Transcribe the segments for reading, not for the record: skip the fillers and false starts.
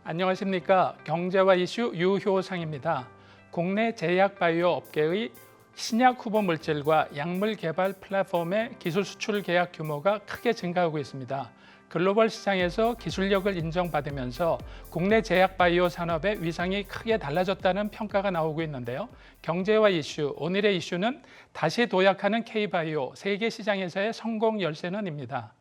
안녕하십니까. 경제와 이슈 유효상입니다. 국내 제약 바이오 업계의 신약 후보 물질과 약물 개발 플랫폼의 기술 수출 계약 규모가 크게 증가하고 있습니다. 글로벌 시장에서 기술력을 인정받으면서 국내 제약 바이오 산업의 위상이 크게 달라졌다는 평가가 나오고 있는데요. 경제와 이슈, 오늘의 이슈는 다시 도약하는 K바이오 세계 시장에서의 성공 열쇠는입니다.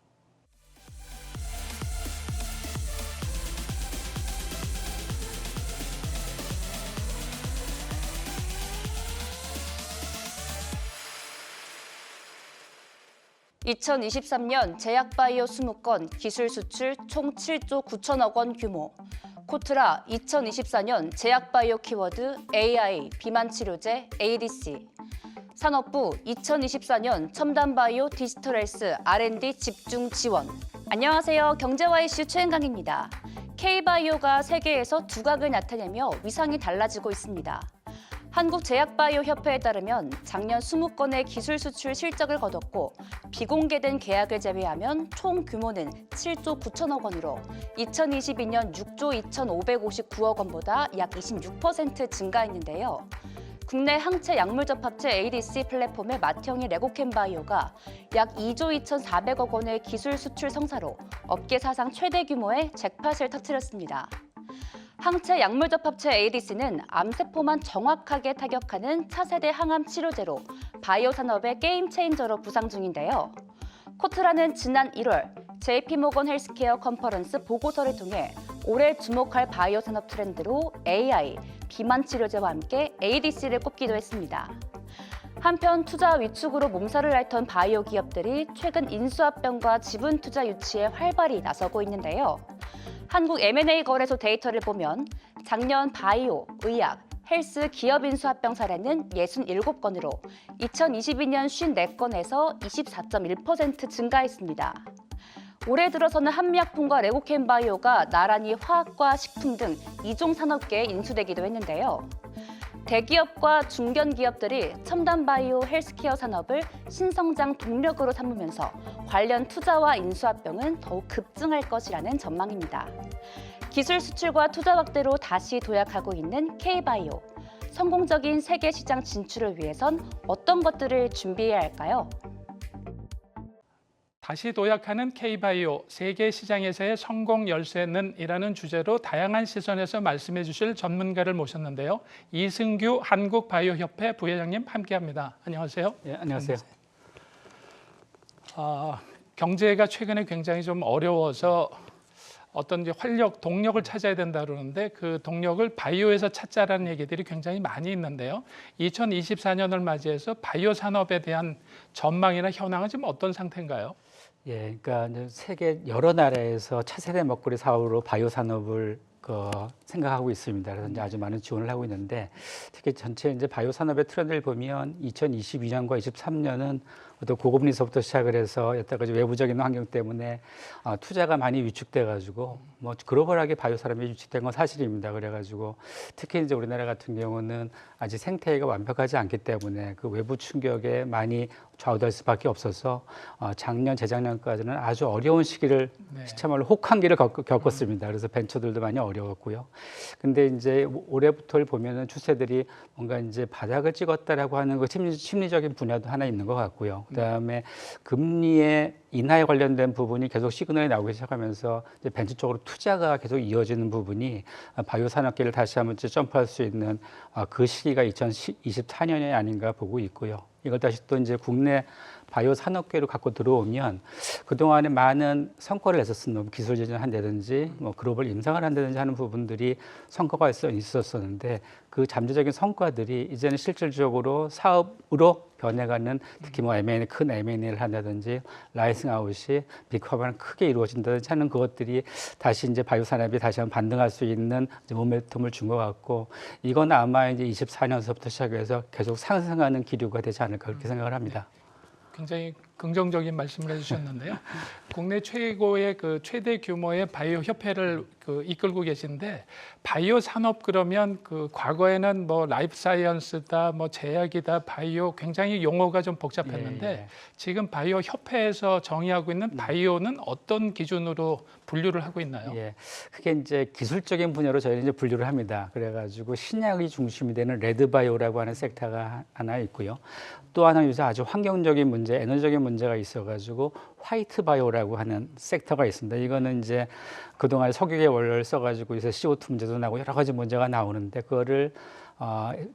(2023년) 제약바이오 20건 기술 수출 총 7조 9천억 원 규모. 코트라 2024년 제약바이오 키워드 AI, 비만치료제, ADC. 산업부 2024년 첨단바이오 디지털 헬스 R&D 집중 지원. 안녕하세요. 경제와 이슈 최은강입니다. K바이오가 세계에서 두각을 나타내며 위상이 달라지고 있습니다. 한국제약바이오협회에 따르면 작년 20건의 기술 수출 실적을 거뒀고 비공개된 계약을 제외하면 총 규모는 7조 9천억 원으로 2022년 6조 2,559억 원보다 약 26% 증가했는데요. 국내 항체 약물 접합체 ADC 플랫폼의 맏형인 레고캠바이오가 약 2조 2,400억 원의 기술 수출 성사로 업계 사상 최대 규모의 잭팟을 터뜨렸습니다. 항체 약물 접합체 ADC는 암세포만 정확하게 타격하는 차세대 항암 치료제로 바이오 산업의 게임 체인저로 부상 중인데요. 코트라는 지난 1월 JP모건 헬스케어 컨퍼런스 보고서를 통해 올해 주목할 바이오 산업 트렌드로 AI, 비만 치료제와 함께 ADC를 꼽기도 했습니다. 한편 투자 위축으로 몸살을 앓던 바이오 기업들이 최근 인수합병과 지분 투자 유치에 활발히 나서고 있는데요. 한국 M&A 거래소 데이터를 보면 작년 바이오, 의약, 헬스 기업 인수 합병 사례는 67건으로 2022년 54건에서 24.1% 증가했습니다. 올해 들어서는 한미약품과 레고캠바이오가 나란히 화학과 식품 등 2종 산업계에 인수되기도 했는데요. 대기업과 중견기업들이 첨단 바이오 헬스케어 산업을 신성장 동력으로 삼으면서 관련 투자와 인수합병은 더욱 급증할 것이라는 전망입니다. 기술 수출과 투자 확대로 다시 도약하고 있는 K바이오. 성공적인 세계 시장 진출을 위해선 어떤 것들을 준비해야 할까요? 다시 도약하는 K바이오 세계 시장에서의 성공 열쇠는 이라는 주제로 다양한 시선에서 말씀해 주실 전문가를 모셨는데요. 이승규 한국바이오협회 부회장님 함께합니다. 안녕하세요. 네, 안녕하세요. 경제가 최근에 굉장히 좀 어려워서 어떤 이제 활력, 동력을 찾아야 된다 그러는데 그 동력을 바이오에서 찾자라는 얘기들이 굉장히 많이 있는데요. 2024년을 맞이해서 바이오 산업에 대한 전망이나 현황은 지금 어떤 상태인가요? 예, 그러니까 세계 여러 나라에서 차세대 먹거리 사업으로 바이오 산업을 생각하고 있습니다. 그래서 이제 아주 많은 지원을 하고 있는데 특히 전체 이제 바이오 산업의 트렌드를 보면 2022년과 23년은 어떤 고금리서부터 시작을 해서 여태까지 외부적인 환경 때문에 투자가 많이 위축돼가지고 뭐 글로벌하게 바이오 산업이 위축된 건 사실입니다. 그래가지고 특히 이제 우리나라 같은 경우는 아직 생태계가 완벽하지 않기 때문에 그 외부 충격에 많이 좌우될 수밖에 없어서 작년, 재작년까지는 아주 어려운 시기를 시차말로 혹한기를 겪었습니다. 그래서 벤처들도 많이 어려웠고요. 근데 이제 올해부터를 보면은 추세들이 뭔가 이제 바닥을 찍었다라고 하는 그 심리적인 분야도 하나 있는 것 같고요. 그다음에 금리의 인하에 관련된 부분이 계속 시그널이 나오기 시작하면서 이제 벤처 쪽으로 투자가 계속 이어지는 부분이 바이오 산업계를 다시 한번 점프할 수 있는 그 시기가 2024년이 아닌가 보고 있고요. 이걸 다시 또 이제 국내 바이오 산업계로 갖고 들어오면 그동안에 많은 성과를 냈었던 기술 제작한다든지 뭐 글로벌 임상을 한다든지 하는 부분들이 성과가 있었었는데 그 잠재적인 성과들이 이제는 실질적으로 사업으로 변해가는 특히 뭐 M&A, 큰 M&A를 한다든지 라이싱 아웃이 빅파버는 크게 이루어진다든지 하는 그것들이 다시 이제 바이오 산업이 다시 한번 반등할 수 있는 모멘텀을 준 것 같고 이건 아마 이제 24년서부터 시작해서 계속 상승하는 기류가 되지 않을까 그렇게 생각을 합니다. 굉장히 긍정적인 말씀을 해주셨는데요. 국내 최고의 그 최대 규모의 바이오 협회를 이끌고 계신데 바이오 산업 그러면 그 과거에는 뭐 라이프 사이언스다, 뭐 제약이다, 바이오 굉장히 용어가 좀 복잡했는데 예. 지금 바이오 협회에서 정의하고 있는 바이오는 어떤 기준으로 분류를 하고 있나요? 예, 그게 이제 기술적인 분야로 저희는 이제 분류를 합니다. 그래가지고 신약이 중심이 되는 레드바이오라고 하는 섹터가 하나 있고요. 또 하나 요새 아주 환경적인 문제, 에너지적인 문제가 있어가지고 화이트바이오라고 하는 섹터가 있습니다. 이거는 이제 그동안 석유의 원료를 써가지고 이제 CO2 문제도 나고 여러 가지 문제가 나오는데 그거를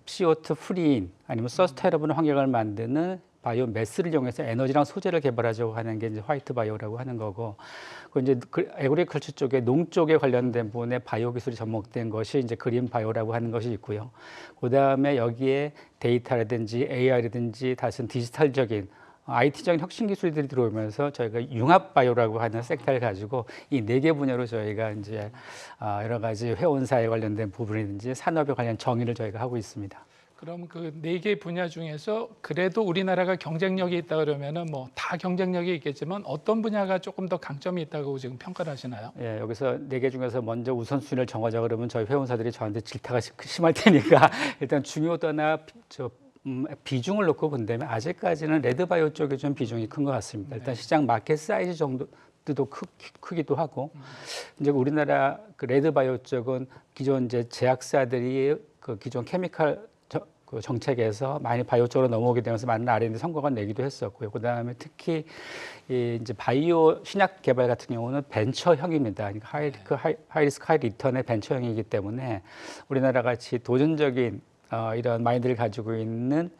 CO2 프리인 아니면 서스테이너블 환경을 만드는 바이오 매스를 이용해서 에너지랑 소재를 개발하자고 하는 게 이제 화이트 바이오라고 하는 거고, 그 이제 에그리컬처 쪽에 농 쪽에 관련된 부분에 바이오 기술이 접목된 것이 이제 그린 바이오라고 하는 것이 있고요. 그 다음에 여기에 데이터라든지 AI라든지 다시 디지털적인 IT적인 혁신 기술들이 들어오면서 저희가 융합 바이오라고 하는 섹터를 가지고 이 네 개 분야로 저희가 이제 여러 가지 회원사에 관련된 부분이든지 산업에 관련 정의를 저희가 하고 있습니다. 그럼 그 네 개 분야 중에서 그래도 우리나라가 경쟁력이 있다 그러면은 뭐 다 경쟁력이 있겠지만 어떤 분야가 조금 더 강점이 있다고 지금 평가를 하시나요? 예, 여기서 네 개 중에서 먼저 우선순위를 정하자 그러면 저희 회원사들이 저한테 질타가 심할 테니까 일단 중요도나 비중을 놓고 본다면 아직까지는 레드바이오 쪽에 좀 비중이 큰 것 같습니다. 일단 시장 마켓 사이즈 정도도 크기도 하고 이제 우리나라 그 레드바이오 쪽은 기존 이제 제약사들이 그 기존 케미칼 그 정책에서 많이 바이오 쪽으로 넘어오게 되면서 많은 R&D 성과가 내기도 했었고요. 그 다음에 특히 이제 바이오 신약 개발 같은 경우는 벤처형입니다. 그러니까 하이 리스크 하이 리턴의 벤처형이기 때문에 우리나라 같이 도전적인 이런 마인드를 가지고 있는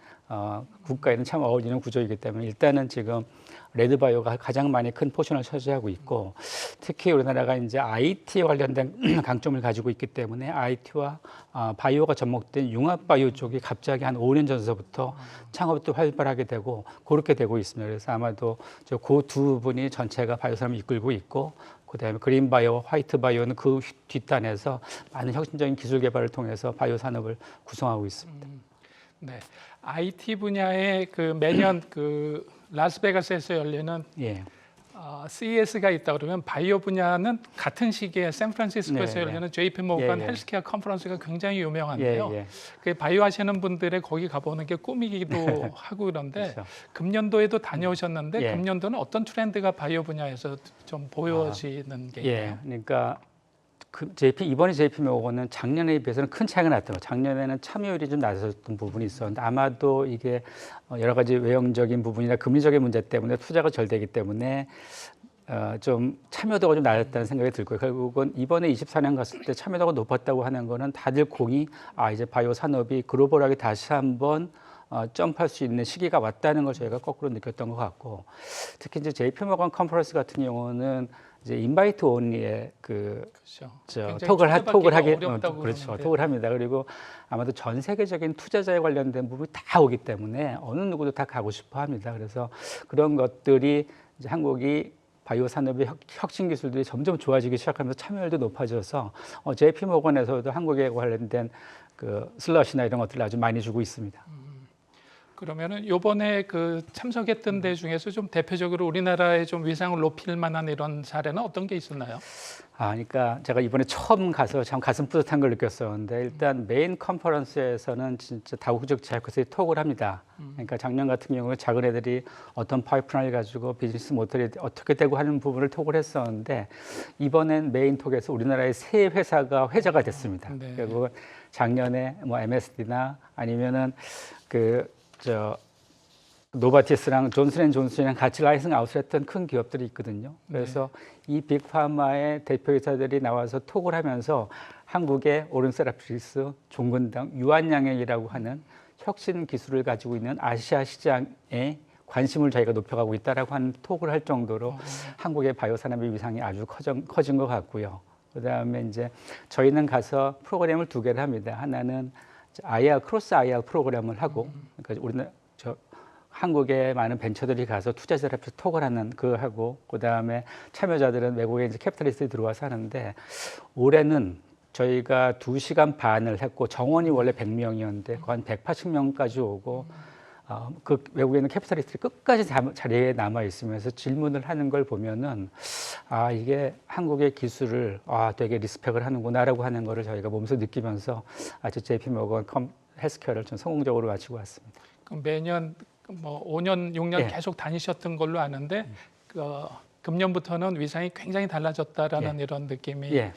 국가에는 참 어울리는 구조이기 때문에 일단은 지금 레드바이오가 가장 많이 큰 포션을 차지하고 있고, 특히 우리나라가 이제 IT에 관련된 강점을 가지고 있기 때문에 IT와 바이오가 접목된 융합 바이오 쪽이 갑자기 한 5년 전서부터 창업도 활발하게 되고 그렇게 되고 있습니다. 그래서 아마도 그 두 분이 전체가 바이오 산업을 이끌고 있고, 그다음에 그린 바이오, 화이트 바이오는 그 뒷단에서 많은 혁신적인 기술 개발을 통해서 바이오 산업을 구성하고 있습니다. 네, IT 분야에 그 매년 그 라스베가스에서 열리는 예. CES가 있다 그러면 바이오 분야는 같은 시기에 샌프란시스코에서 네, 열리는 JP 모건 예, 예. 헬스케어 컨퍼런스가 굉장히 유명한데요. 예, 예. 그 바이오 하시는 분들의 거기 가보는 게 꿈이기도 하고 그런데 그렇죠. 금년도에도 다녀오셨는데 예. 금년도는 어떤 트렌드가 바이오 분야에서 좀 보여지는 게 있나요? 예, 그러니까 이번에 JP 모건은 작년에 비해서는 큰 차이가 났더라고요. 작년에는 참여율이 좀 낮았던 부분이 있었는데 아마도 이게 여러 가지 외형적인 부분이나 금리적인 문제 때문에 투자가 절되기 때문에 좀 참여도가 좀 낮았다는 생각이 들고요. 결국은 이번에 24년 갔을 때 참여도가 높았다고 하는 거는 다들 공이 이제 바이오 산업이 글로벌하게 다시 한번 점프할 수 있는 시기가 왔다는 걸 저희가 거꾸로 느꼈던 것 같고, 특히 이제 JP 모건 컨퍼런스 같은 경우는 이제 인바이트 온리의 그렇죠. 굉장히 톡을 하게 어렵다고 그렇죠. 그러는데. 톡을 합니다. 그리고 아마도 전 세계적인 투자자에 관련된 부분이 다 오기 때문에 어느 누구도 다 가고 싶어 합니다. 그래서 그런 것들이 이제 한국이 바이오 산업의 혁신 기술들이 점점 좋아지기 시작하면서 참여율도 높아져서 JP 모건에서도 한국에 관련된 그 슬러시나 이런 것들을 아주 많이 주고 있습니다. 그러면은 요번에 그 참석했던 데 중에서 좀 대표적으로 우리나라의 좀 위상을 높일 만한 이런 사례는 어떤 게 있었나요? 그러니까 제가 이번에 처음 가서 참 가슴 뿌듯한 걸 느꼈었는데, 일단 메인 컨퍼런스에서는 진짜 다국적 제약회사에 톡을 합니다. 그러니까 작년 같은 경우에 작은 애들이 어떤 파이프라인을 가지고 비즈니스 모델이 어떻게 되고 하는 부분을 톡을 했었는데, 이번엔 메인 톡에서 우리나라의 세 회사가 회자가 됐습니다. 네. 그리고 작년에 뭐 MSD나 아니면은 노바티스랑 존슨앤존슨이랑 같이 라이징 아웃을 했던 큰 기업들이 있거든요. 그래서 이 빅파마의 대표이사들이 나와서 톡을 하면서 한국의 오른세라피스, 종근당, 유한양행이라고 하는 혁신 기술을 가지고 있는 아시아 시장에 관심을 저희가 높여가고 있다라고 하는 톡을 할 정도로 한국의 바이오 산업의 위상이 아주 커진 것 같고요. 그다음에 이제 저희는 가서 프로그램을 두 개를 합니다. 하나는 크로스 IR 프로그램을 하고, 그러니까 우리는 한국에 많은 벤처들이 가서 투자자들 앞에서 톡을 하는 그거 하고, 그다음에 참여자들은 외국에 이제 캐피탈리스트들이 들어와서 하는데, 올해는 저희가 2시간 반을 했고 정원이 원래 100명이었는데 거의 한 180명까지 오고 그 외국에 있는 캐피탈리스트들이 끝까지 자리에 남아 있으면서 질문을 하는 걸 보면은 이게 한국의 기술을 되게 리스펙을 하는구나라고 하는 거를 저희가 몸소 느끼면서 아주 JP 모건 헬스케어를 좀 성공적으로 마치고 왔습니다. 그럼 매년 뭐 5년, 6년 예. 계속 다니셨던 걸로 아는데 금년부터는 위상이 굉장히 달라졌다라는 이런 느낌이 예.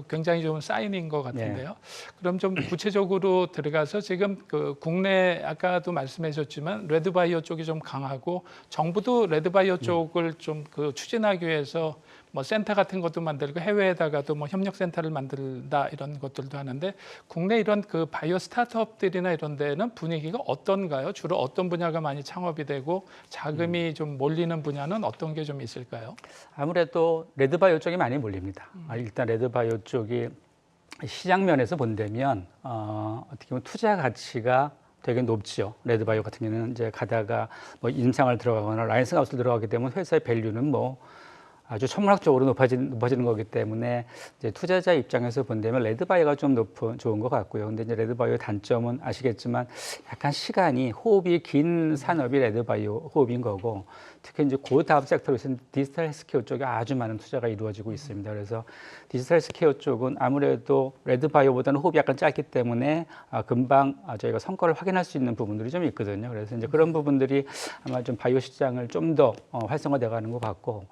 굉장히 좋은 사인인 것 같은데요. 그럼 좀 구체적으로 들어가서 지금 그 국내 아까도 말씀하셨지만 레드바이오 쪽이 좀 강하고 정부도 레드바이오 쪽을 좀 그 추진하기 위해서 뭐 센터 같은 것도 만들고 해외에다가도 뭐 협력센터를 만들다 이런 것들도 하는데 국내 이런 그 바이오 스타트업들이나 이런 데는 분위기가 어떤가요? 주로 어떤 분야가 많이 창업이 되고 자금이 좀 몰리는 분야는 어떤 게 좀 있을까요? 아무래도 레드바이오 쪽이 많이 몰립니다. 일단 레드바이오 쪽이 시장 면에서 본다면 어떻게 보면 투자 가치가 되게 높죠. 레드바이오 같은 경우는 이제 가다가 뭐 임상을 들어가거나 라이언스 하우스를 들어가게 되면 회사의 밸류는 뭐 아주 천문학적으로 높아지는 거기 때문에 이제 투자자 입장에서 본다면 레드바이오가 좀 좋은 것 같고요. 근데 이제 레드바이오의 단점은 아시겠지만 약간 시간이 호흡이 긴 산업이 레드바이오 호흡인 거고 특히 이제 그 다음 섹터로서는 디지털 헬스케어 쪽에 아주 많은 투자가 이루어지고 있습니다. 그래서 디지털 헬스케어 쪽은 아무래도 레드바이오보다는 호흡이 약간 짧기 때문에 금방 저희가 성과를 확인할 수 있는 부분들이 좀 있거든요. 그래서 이제 그런 부분들이 아마 좀 바이오 시장을 좀 더 활성화돼 가는 것 같고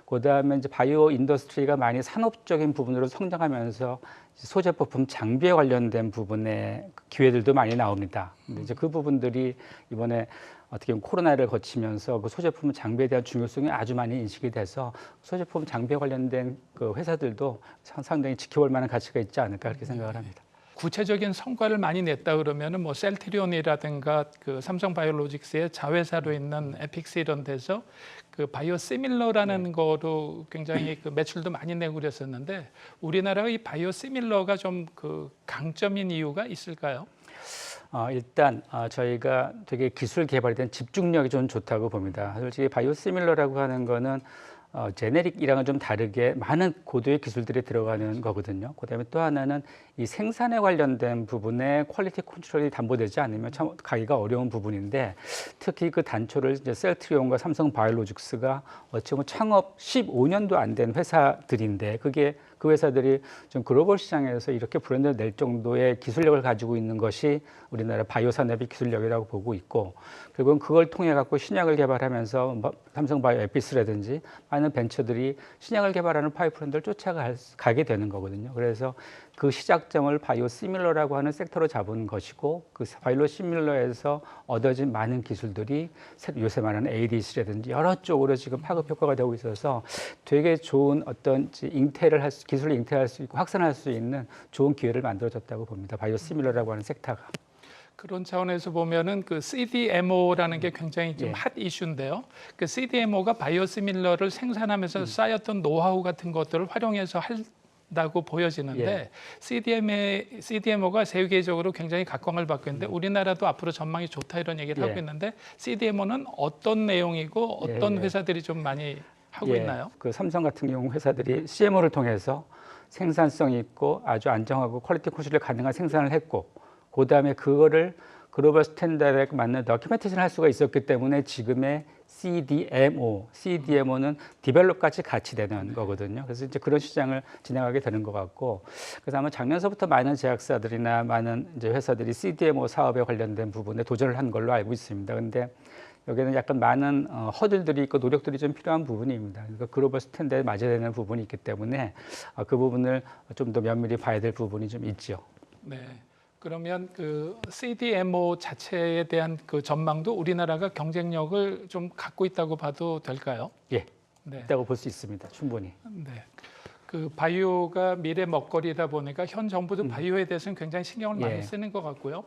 그다음에 이제 바이오 인더스트리가 많이 산업적인 부분으로 성장하면서 소재부품 장비에 관련된 부분에 기회들도 많이 나옵니다. 근데 이제 그 부분들이 이번에 어떻게 보면 코로나를 거치면서 그 소재품 장비에 대한 중요성이 아주 많이 인식이 돼서 소재품 장비에 관련된 그 회사들도 상당히 지켜볼 만한 가치가 있지 않을까 그렇게 생각을 합니다. 구체적인 성과를 많이 냈다 그러면은 뭐 셀트리온이라든가 그 삼성바이오로직스의 자회사로 있는 에픽스 이런 데서 그 바이오 시밀러라는 거로 굉장히 그 매출도 많이 내고 그랬었는데 우리나라의 이 바이오 시밀러가 좀 그 강점인 이유가 있을까요? 일단 저희가 되게 기술 개발에 대한 집중력이 좀 좋다고 봅니다. 솔직히 바이오시밀러라고 하는 거는 제네릭이랑은 좀 다르게 많은 고도의 기술들이 들어가는 거거든요. 그다음에 또 하나는 이 생산에 관련된 부분에 퀄리티 컨트롤이 담보되지 않으면 참 가기가 어려운 부분인데 특히 그 단초를 이제 셀트리온과 삼성 바이오로직스가 어찌 보면 창업 15년도 안 된 회사들인데 그게 그 회사들이 좀 글로벌 시장에서 이렇게 브랜드를 낼 정도의 기술력을 가지고 있는 것이 우리나라 바이오 산업의 기술력이라고 보고 있고 결국은 그걸 통해 갖고 신약을 개발하면서 삼성 바이오 에피스라든지 많은 벤처들이 신약을 개발하는 파이프라인들을 쫓아가게 되는 거거든요. 그래서 그 시작점을 바이오 시밀러라고 하는 섹터로 잡은 것이고 그 바이오 시밀러에서 얻어진 많은 기술들이 요새 말하는 ADC라든지 여러 쪽으로 지금 파급 효과가 되고 있어서 되게 좋은 어떤 기술을 잉태할 수 있고 확산할 수 있는 좋은 기회를 만들어줬다고 봅니다. 바이오 시밀러라고 하는 섹터가. 그런 차원에서 보면은 그 CDMO라는 게 굉장히 좀 핫 이슈인데요. 그 CDMO가 바이오시밀러를 생산하면서 쌓였던 노하우 같은 것들을 활용해서 한다고 보여지는데 CDMO가 세계적으로 굉장히 각광을 받고 있는데 우리나라도 앞으로 전망이 좋다 이런 얘기를 하고 있는데 CDMO는 어떤 내용이고 어떤 회사들이 좀 많이 하고 있나요? 그 삼성 같은 경우 회사들이 CMO를 통해서 생산성 있고 아주 안정하고 퀄리티 컨트롤 가능한 생산을 했고 그다음에 그거를 글로벌 스탠다드에 맞는 다큐멘테이션을 할 수가 있었기 때문에 지금의 CDMO는 디벨롭까지 같이 되는 거거든요. 그래서 이제 그런 시장을 진행하게 되는 것 같고, 그래서 아마 작년서부터 많은 제약사들이나 많은 이제 회사들이 CDMO 사업에 관련된 부분에 도전을 한 걸로 알고 있습니다. 근데 여기는 약간 많은 허들들이 있고 노력들이 좀 필요한 부분입니다. 그러니까 글로벌 스탠다드에 맞아야 되는 부분이 있기 때문에 그 부분을 좀 더 면밀히 봐야 될 부분이 좀 있죠. 네. 그러면 그 CDMO 자체에 대한 그 전망도 우리나라가 경쟁력을 좀 갖고 있다고 봐도 될까요? 예, 네. 있다고 볼 수 있습니다. 충분히. 네. 그 바이오가 미래 먹거리다 보니까 현 정부도 바이오에 대해서는 굉장히 신경을 많이 쓰는 것 같고요.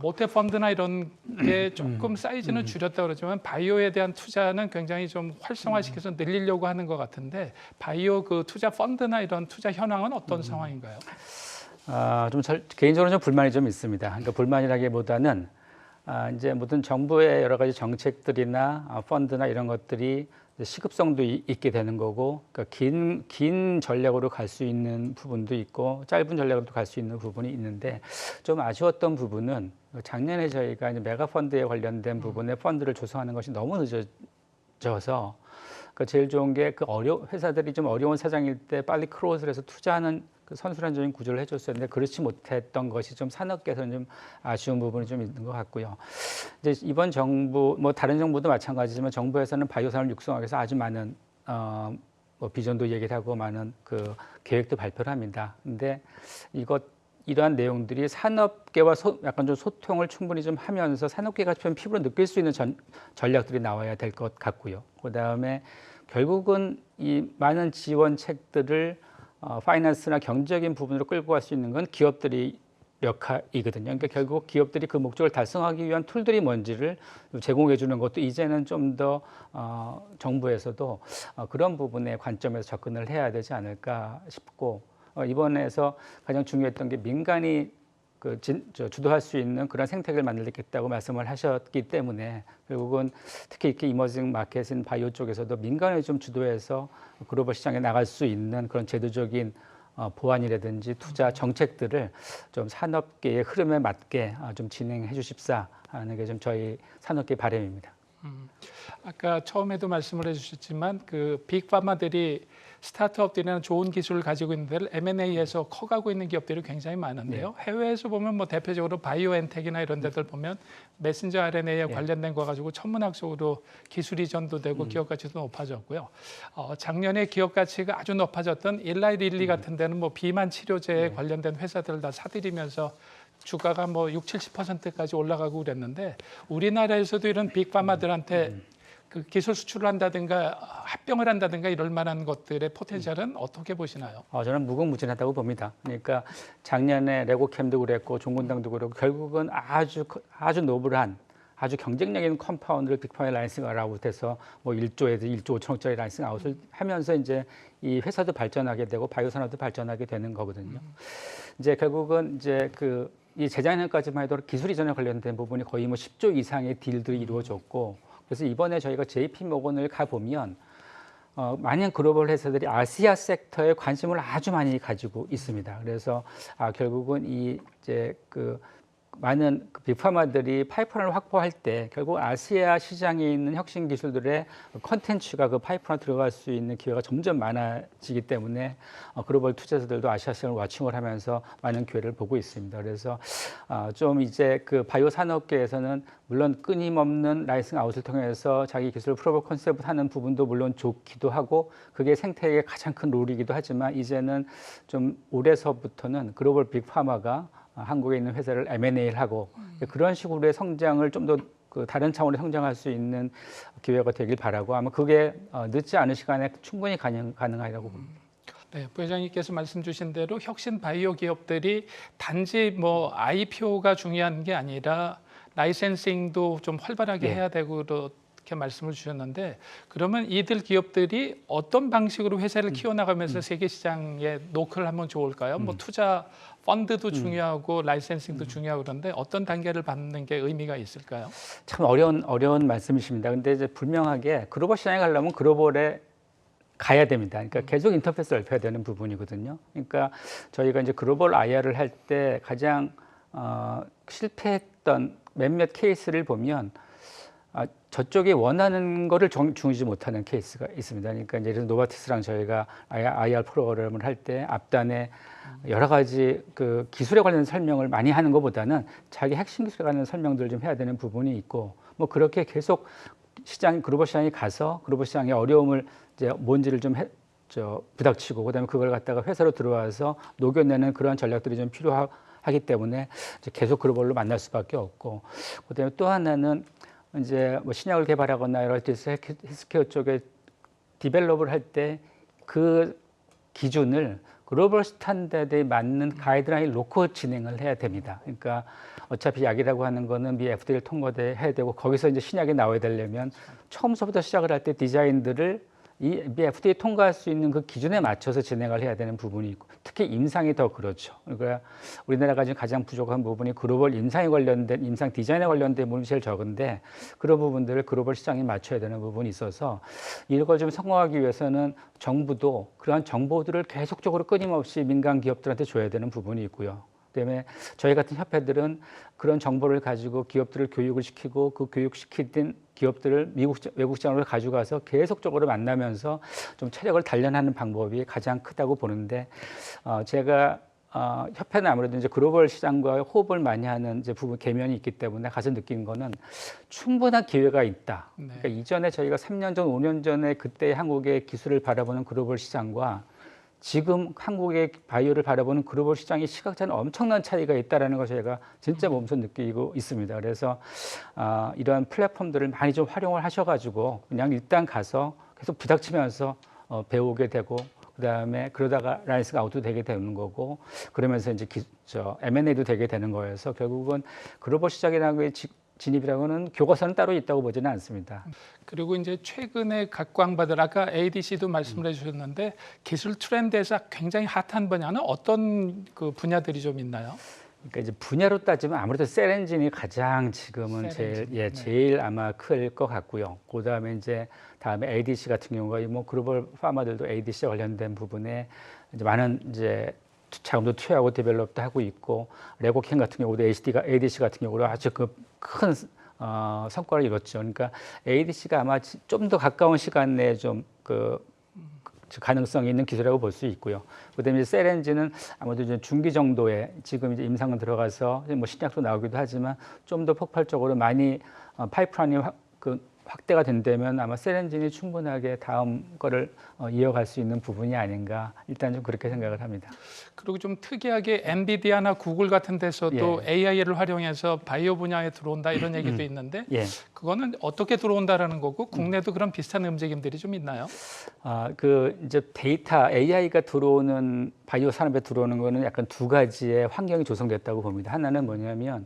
모태 펀드나 이런 게 조금 사이즈는 줄였다 그러지만 바이오에 대한 투자는 굉장히 좀 활성화시켜서 늘리려고 하는 것 같은데 바이오 그 투자 펀드나 이런 투자 현황은 어떤 상황인가요? 개인적으로 좀 불만이 좀 있습니다. 그러니까 불만이라기보다는 이제 모든 정부의 여러 가지 정책들이나 펀드나 이런 것들이 시급성도 있게 되는 거고, 그러니까 긴 전략으로 갈 수 있는 부분도 있고, 짧은 전략으로 갈 수 있는 부분이 있는데, 좀 아쉬웠던 부분은 작년에 저희가 이제 메가 펀드에 관련된 부분에 펀드를 조성하는 것이 너무 늦어져서 그 제일 좋은 게 그 회사들이 좀 어려운 사정일 때 빨리 크로즈를 해서 투자하는 그 선순환적인 구조를 해줬었는데 그렇지 못했던 것이 좀 산업계에서는 좀 아쉬운 부분이 좀 있는 것 같고요. 이제 이번 정부 뭐 다른 정부도 마찬가지지만 정부에서는 바이오 산업을 육성하기 위해서 아주 많은 뭐 비전도 얘기를 하고 많은 그 계획도 발표를 합니다. 근데 이러한 내용들이 산업계와 약간 좀 소통을 충분히 좀 하면서 산업계가 좀 피부로 느낄 수 있는 전략들이 나와야 될 것 같고요. 그 다음에 결국은 이 많은 지원책들을 파이낸스나 경제적인 부분으로 끌고 갈 수 있는 건 기업들이 역할이거든요. 그러니까 결국 기업들이 그 목적을 달성하기 위한 툴들이 뭔지를 제공해 주는 것도 이제는 좀 더 정부에서도 그런 부분의 관점에서 접근을 해야 되지 않을까 싶고 이번에서 가장 중요했던 게 민간이 주도할 수 있는 그런 생태계를 만들겠다고 말씀을 하셨기 때문에 결국은 특히 이렇게 이머징 마켓인 바이오 쪽에서도 민간이 좀 주도해서 글로벌 시장에 나갈 수 있는 그런 제도적인 보완이라든지 투자 정책들을 좀 산업계의 흐름에 맞게 좀 진행해 주십사 하는 게 좀 저희 산업계 바람입니다. 아까 처음에도 말씀을 해주셨지만 그 빅파마들이 스타트업들이나 좋은 기술을 가지고 있는 데를 M&A에서 커가고 있는 기업들이 굉장히 많은데요. 네. 해외에서 보면 뭐 대표적으로 바이오엔텍이나 이런 데들 보면 메신저 RNA에 관련된 거 가지고 천문학적으로 기술 이전도 되고 기업 가치도 높아졌고요. 작년에 기업 가치가 아주 높아졌던 일라이 릴리 같은 데는 뭐 비만 치료제에 관련된 회사들을 다 사들이면서 주가가 뭐 60-70%까지 올라가고 그랬는데 우리나라에서도 이런 빅파마들한테 그 기술 수출을 한다든가 합병을 한다든가 이럴 만한 것들의 포텐셜은 어떻게 보시나요? 저는 무궁무진하다고 봅니다. 그러니까 작년에 레고캠도 그랬고 종군당도 그렇고 결국은 아주 노블한 아주 경쟁력 있는 컴파운드를 빅파마에 라이센싱 아웃해서 뭐 1조에서 1조 5천억짜리 라이센싱 아웃을 하면서 이제 이 회사도 발전하게 되고 바이오 산업도 발전하게 되는 거거든요. 이제 결국은 이제 이 재작년까지만 해도 기술 이전에 관련된 부분이 거의 뭐 10조 이상의 딜들이 이루어졌고 그래서 이번에 저희가 JP 모건을 가보면 많은 글로벌 회사들이 아시아 섹터에 관심을 아주 많이 가지고 있습니다. 그래서 결국은 이제 많은 빅파마들이 파이프라인을 확보할 때 결국 아시아 시장에 있는 혁신 기술들의 컨텐츠가 그 파이프라인 들어갈 수 있는 기회가 점점 많아지기 때문에 글로벌 투자자들도 아시아 시장을 와칭을 하면서 많은 기회를 보고 있습니다. 그래서 좀 이제 그 바이오 산업계에서는 물론 끊임없는 라이센싱 아웃을 통해서 자기 기술을 프로브 컨셉을 하는 부분도 물론 좋기도 하고 그게 생태계의 가장 큰 롤이기도 하지만 이제는 좀 올해서부터는 글로벌 빅파마가 한국에 있는 회사를 M&A를 하고 그런 식으로의 성장을 좀 더 다른 차원의 성장할 수 있는 기회가 되길 바라고 아마 그게 늦지 않은 시간에 충분히 가능하리라고 봅니다. 네, 부회장님께서 말씀 주신 대로 혁신 바이오 기업들이 단지 뭐 IPO가 중요한 게 아니라 라이센싱도 좀 활발하게 해야 되고 이렇게 말씀을 주셨는데 그러면 이들 기업들이 어떤 방식으로 회사를 키워나가면서 세계 시장에 노크를 하면 좋을까요? 뭐 투자 펀드도 중요하고 라이센싱도 중요하고 그런데 어떤 단계를 밟는 게 의미가 있을까요? 참 어려운 말씀이십니다. 근데 이제 분명하게 글로벌 시장에 가려면 글로벌에 가야 됩니다. 그러니까 계속 인터페이스를 넓혀야 되는 부분이거든요. 그러니까 저희가 이제 글로벌 IR을 할 때 가장 실패했던 몇몇 케이스를 보면 저쪽이 원하는 거를 주지 못하는 케이스가 있습니다. 그러니까 이제 노바티스랑 저희가 IR 프로그램을 할 때 앞단에 여러 가지 그 기술에 관련된 설명을 많이 하는 것보다는 자기 핵심 기술에 관련 설명들을 좀 해야 되는 부분이 있고 뭐 그렇게 계속 글로벌 시장에 가서 글로벌 시장의 어려움을 이제 뭔지를 좀 부닥치고 그다음에 그걸 갖다가 회사로 들어와서 녹여내는 그런 전략들이 좀 필요하기 때문에 이제 계속 글로벌로 만날 수밖에 없고 그다음에 또 하나는 이제 뭐 신약을 개발하거나 여러 가지 헬스케어 쪽에 디벨롭을 할 때 그 기준을 글로벌 스탠다드에 맞는 가이드라인을 놓고 진행을 해야 됩니다. 그러니까 어차피 약이라고 하는 거는 미 FDA를 통과해야 되고 거기서 이제 신약이 나와야 되려면 처음서부터 시작을 할 때 디자인들을 이 미 FDA 통과할 수 있는 그 기준에 맞춰서 진행을 해야 되는 부분이 있고 특히 임상이 더 그렇죠. 그러니까 우리나라가 지금 가장 부족한 부분이 글로벌 임상에 관련된 임상 디자인에 관련된 부분이 제일 적은데 그런 부분들을 글로벌 시장에 맞춰야 되는 부분이 있어서 이걸 좀 성공하기 위해서는 정부도 그러한 정보들을 계속적으로 끊임없이 민간 기업들한테 줘야 되는 부분이 있고요. 때문에 저희 같은 협회들은 그런 정보를 가지고 기업들을 교육을 시키고 그 교육시킨 기업들을 외국 시장으로 가져가서 계속적으로 만나면서 좀 체력을 단련하는 방법이 가장 크다고 보는데 제가 협회는 아무래도 이제 글로벌 시장과 호흡을 많이 하는 이제 부분 계면이 있기 때문에 가서 느낀 거는 충분한 기회가 있다. 네. 그러니까 이전에 저희가 3년 전, 5년 전에 그때 한국의 기술을 바라보는 글로벌 시장과 지금 한국의 바이오를 바라보는 글로벌 시장의 시각차는 엄청난 차이가 있다라는 걸 저희가 진짜 몸소 느끼고 있습니다. 그래서 이러한 플랫폼들을 많이 좀 활용을 하셔가지고 그냥 일단 가서 계속 부닥치면서 배우게 되고 그다음에 그러다가 라이센스 아웃도 되게 되는 거고 그러면서 이제 M&A도 되게 되는 거여서 결국은 글로벌 시장이라는 게 진입이라고는 교과서는 따로 있다고 보지는 않습니다. 그리고 이제 최근에 각광받을 아까 ADC도 말씀을 해주셨는데 기술 트렌드에서 굉장히 핫한 분야는 어떤 그 분야들이 좀 있나요? 그러니까 이제 분야로 따지면 아무래도 셀 엔진이 가장 지금은 제일 아마 클 것 같고요. 그다음에 이제 다음에 ADC 같은 경우가 뭐 글로벌 파마들도 ADC 관련된 부분에 이제 많은 이제 자금도 투여하고 디벨롭도 하고 있고 레고캔 같은 경우도 ADC 같은 경우도 아주 큰 성과를 이뤘죠. 그러니까 ADC가 아마 좀 더 가까운 시간 내에 좀 가능성이 있는 기술이라고 볼 수 있고요. 그다음에 셀 엔진은 아무래도 이제 중기 정도의 지금 이제 임상은 들어가서 뭐 신약도 나오기도 하지만 좀 더 폭발적으로 많이 파이프라인이 확대가 된다면 아마 셀 엔진이 충분하게 다음 거를 이어갈 수 있는 부분이 아닌가 일단 좀 그렇게 생각을 합니다. 그리고 좀 특이하게 엔비디아나 구글 같은 데서도 AI를 활용해서 바이오 분야에 들어온다 이런 얘기도 있는데 그거는 어떻게 들어온다라는 거고 국내도 그런 비슷한 움직임들이 좀 있나요? 이제 데이터 AI가 들어오는 바이오 산업에 들어오는 거는 약간 두 가지의 환경이 조성됐다고 봅니다. 하나는 뭐냐면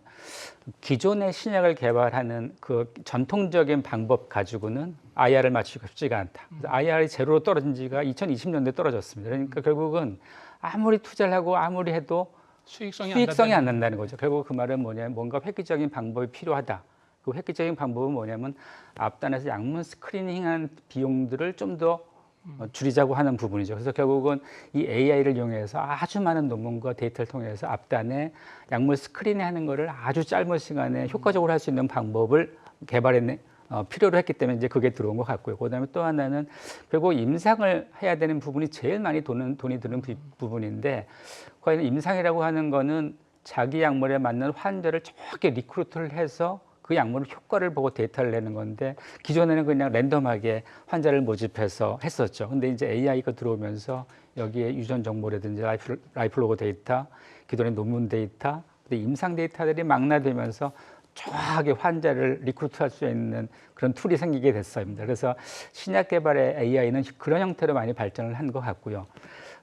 기존의 신약을 개발하는 그 전통적인 방법 가지고는 IR을 맞추기가 쉽지가 않다. IR이 제로로 떨어진 지가 2020년대에 떨어졌습니다. 그러니까 결국은 아무리 투자를 하고 아무리 해도 수익성이 안 난다는 거죠. 결국 그 말은 뭐냐면 뭔가 획기적인 방법이 필요하다. 그 획기적인 방법은 뭐냐면 앞단에서 약물 스크리닝한 비용들을 좀 더 줄이자고 하는 부분이죠. 그래서 결국은 이 AI를 이용해서 아주 많은 논문과 데이터를 통해서 앞단에 약물 스크리닝하는 거를 아주 짧은 시간에 효과적으로 할 수 있는 방법을 필요로 했기 때문에 이제 그게 들어온 것 같고요. 그다음에 또 하나는 결국 임상을 해야 되는 부분이 제일 많이 돈이 드는 부분인데 과연 임상이라고 하는 거는 자기 약물에 맞는 환자를 정확히 리크루트를 해서 그 약물의 효과를 보고 데이터를 내는 건데 기존에는 그냥 랜덤하게 환자를 모집해서 했었죠. 근데 이제 AI가 들어오면서 여기에 유전 정보라든지 라이프 로그 데이터, 기존의 논문 데이터, 임상 데이터들이 망라되면서 정확하게 환자를 리크루트할 수 있는 그런 툴이 생기게 됐습니다. 그래서 신약 개발의 AI는 그런 형태로 많이 발전을 한 것 같고요.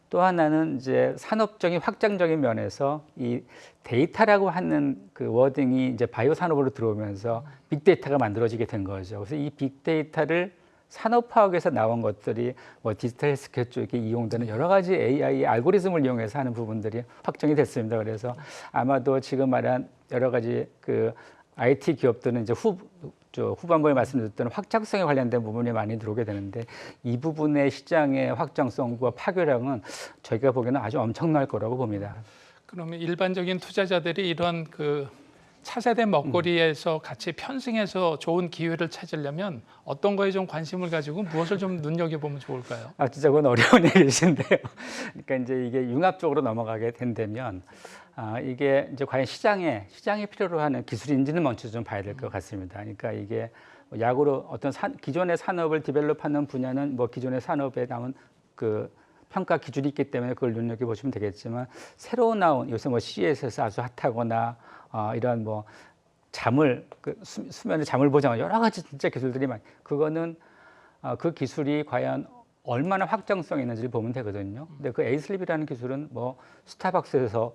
또 하나는 이제 산업적인 확장적인 면에서 이 데이터라고 하는 그 워딩이 이제 바이오 산업으로 들어오면서 빅데이터가 만들어지게 된 거죠. 그래서 이 빅데이터를 산업화학에서 나온 것들이 뭐 디지털 헬스케어 쪽에 이용되는 여러 가지 AI 알고리즘을 이용해서 하는 부분들이 확정이 됐습니다. 그래서 아마도 지금 말한 여러 가지 그 IT 기업들은 이제 후반부에 말씀드렸던 확장성에 관련된 부분이 많이 들어오게 되는데 이 부분의 시장의 확장성과 파괴력은 저희가 보기에는 아주 엄청날 거라고 봅니다. 그러면 일반적인 투자자들이 이런 그 차세대 먹거리에서 같이 편승해서 좋은 기회를 찾으려면 어떤 거에 좀 관심을 가지고 무엇을 좀 눈여겨보면 좋을까요? 진짜 그건 어려운 얘기신데요. 그러니까 이제 이게 융합적으로 넘어가게 된다면 이게 이제 과연 시장에 필요로 하는 기술인지는 먼저 좀 봐야 될 것 같습니다. 그러니까 이게 약으로 어떤 기존의 산업을 디벨롭하는 분야는 뭐 기존의 산업에 나온 그 평가 기준이 있기 때문에 그걸 눈여겨보시면 되겠지만 새로 나온 요새 뭐 CS에서 아주 핫하거나 이런 뭐 수면의 잠을 보장하는 여러 가지 진짜 기술들이 그거는 그 기술이 과연 얼마나 확장성이 있는지를 보면 되거든요. 근데 그 에이슬립이라는 기술은 뭐 스타벅스에서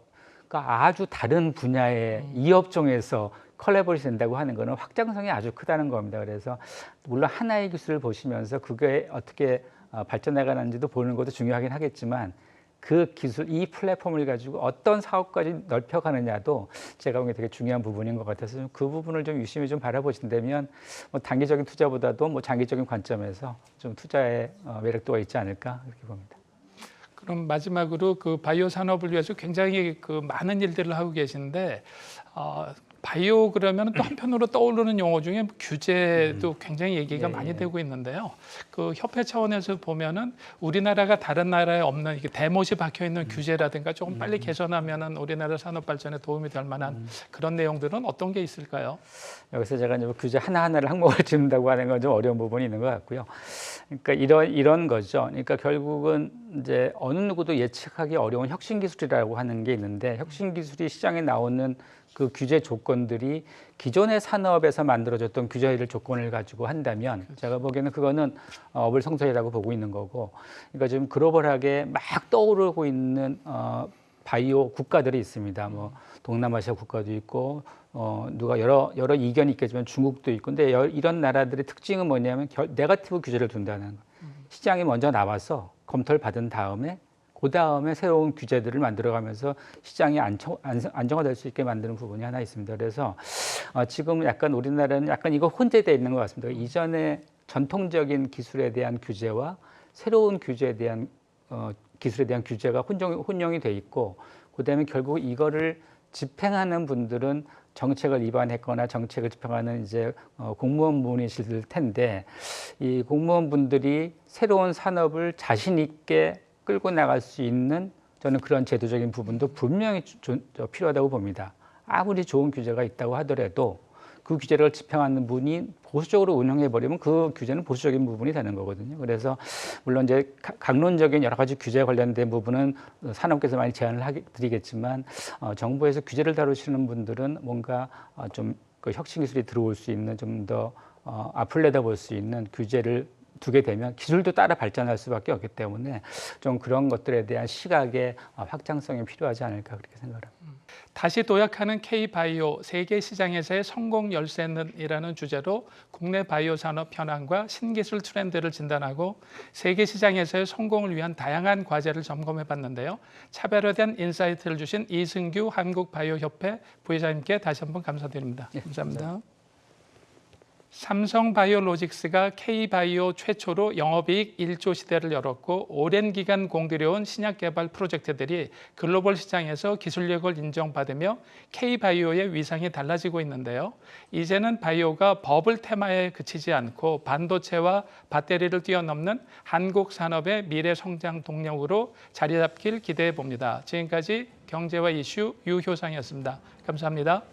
아주 다른 분야의 이 업종에서 컬래버리 된다고 하는 거는 확장성이 아주 크다는 겁니다. 그래서 물론 하나의 기술을 보시면서 그게 어떻게 발전해 가는지도 보는 것도 중요하긴 하겠지만 그 기술, 이 플랫폼을 가지고 어떤 사업까지 넓혀가느냐도 제가 보기에 되게 중요한 부분인 것 같아서 그 부분을 좀 유심히 좀 바라보신다면 뭐 단기적인 투자보다도 뭐 장기적인 관점에서 좀 투자의 매력도가 있지 않을까 이렇게 봅니다. 그럼 마지막으로 그 바이오 산업을 위해서 굉장히 그 많은 일들을 하고 계신데 바이오 그러면 또 한편으로 떠오르는 용어 중에 규제도 굉장히 얘기가 많이 되고 있는데요. 그 협회 차원에서 보면은 우리나라가 다른 나라에 없는 이게 대못이 박혀 있는 규제라든가 조금 빨리 개선하면은 우리나라 산업 발전에 도움이 될 만한 그런 내용들은 어떤 게 있을까요? 여기서 제가 이제 규제 하나하나를 항목을 짓는다고 하는 건 좀 어려운 부분이 있는 것 같고요. 그러니까 이런 거죠. 그러니까 결국은 이제 어느 누구도 예측하기 어려운 혁신 기술이라고 하는 게 있는데 혁신 기술이 시장에 나오는 그 규제 조건들이 기존의 산업에서 만들어졌던 규제를 조건을 가지고 한다면 제가 보기에는 그거는 어불성설이라고 보고 있는 거고, 그러니까 지금 글로벌하게 막 떠오르고 있는 바이오 국가들이 있습니다. 뭐 동남아시아 국가도 있고 누가 여러 이견이 있겠지만 중국도 있고, 근데 이런 나라들의 특징은 뭐냐면 네거티브 규제를 둔다는 거. 시장에 먼저 나와서 검토를 받은 다음에 그 다음에 새로운 규제들을 만들어가면서 시장이 안정화될 수 있게 만드는 부분이 하나 있습니다. 그래서 지금 약간 우리나라는 약간 이거 혼재되어 있는 것 같습니다. 이전에 전통적인 기술에 대한 규제와 새로운 규제에 대한 기술에 대한 규제가 혼용이 돼 있고, 그다음에 결국 이거를 집행하는 분들은 정책을 위반했거나 정책을 집행하는 이제 공무원분이실 텐데, 이 공무원분들이 새로운 산업을 자신 있게 끌고 나갈 수 있는 저는 그런 제도적인 부분도 분명히 필요하다고 봅니다. 아무리 좋은 규제가 있다고 하더라도 그 규제를 집행하는 분이 보수적으로 운영해버리면 그 규제는 보수적인 부분이 되는 거거든요. 그래서 물론 이제 강론적인 여러 가지 규제에 관련된 부분은 산업계에서 많이 제안을 드리겠지만 정부에서 규제를 다루시는 분들은 뭔가 좀 그 혁신 기술이 들어올 수 있는 좀 더 앞을 내다볼 수 있는 규제를 두게 되면 기술도 따라 발전할 수밖에 없기 때문에 좀 그런 것들에 대한 시각의 확장성이 필요하지 않을까 그렇게 생각합니다. 다시 도약하는 K-바이오 세계 시장에서의 성공 열쇠는이라는 주제로 국내 바이오 산업 현황과 신기술 트렌드를 진단하고 세계 시장에서의 성공을 위한 다양한 과제를 점검해 봤는데요. 차별화된 인사이트를 주신 이승규 한국바이오협회 부회장님께 다시 한번 감사드립니다. 감사합니다. 삼성바이오로직스가 K-바이오 최초로 영업이익 1조 시대를 열었고 오랜 기간 공들여온 신약 개발 프로젝트들이 글로벌 시장에서 기술력을 인정받으며 K-바이오의 위상이 달라지고 있는데요. 이제는 바이오가 버블 테마에 그치지 않고 반도체와 배터리를 뛰어넘는 한국 산업의 미래 성장 동력으로 자리 잡길 기대해 봅니다. 지금까지 경제와 이슈 유효상이었습니다. 감사합니다.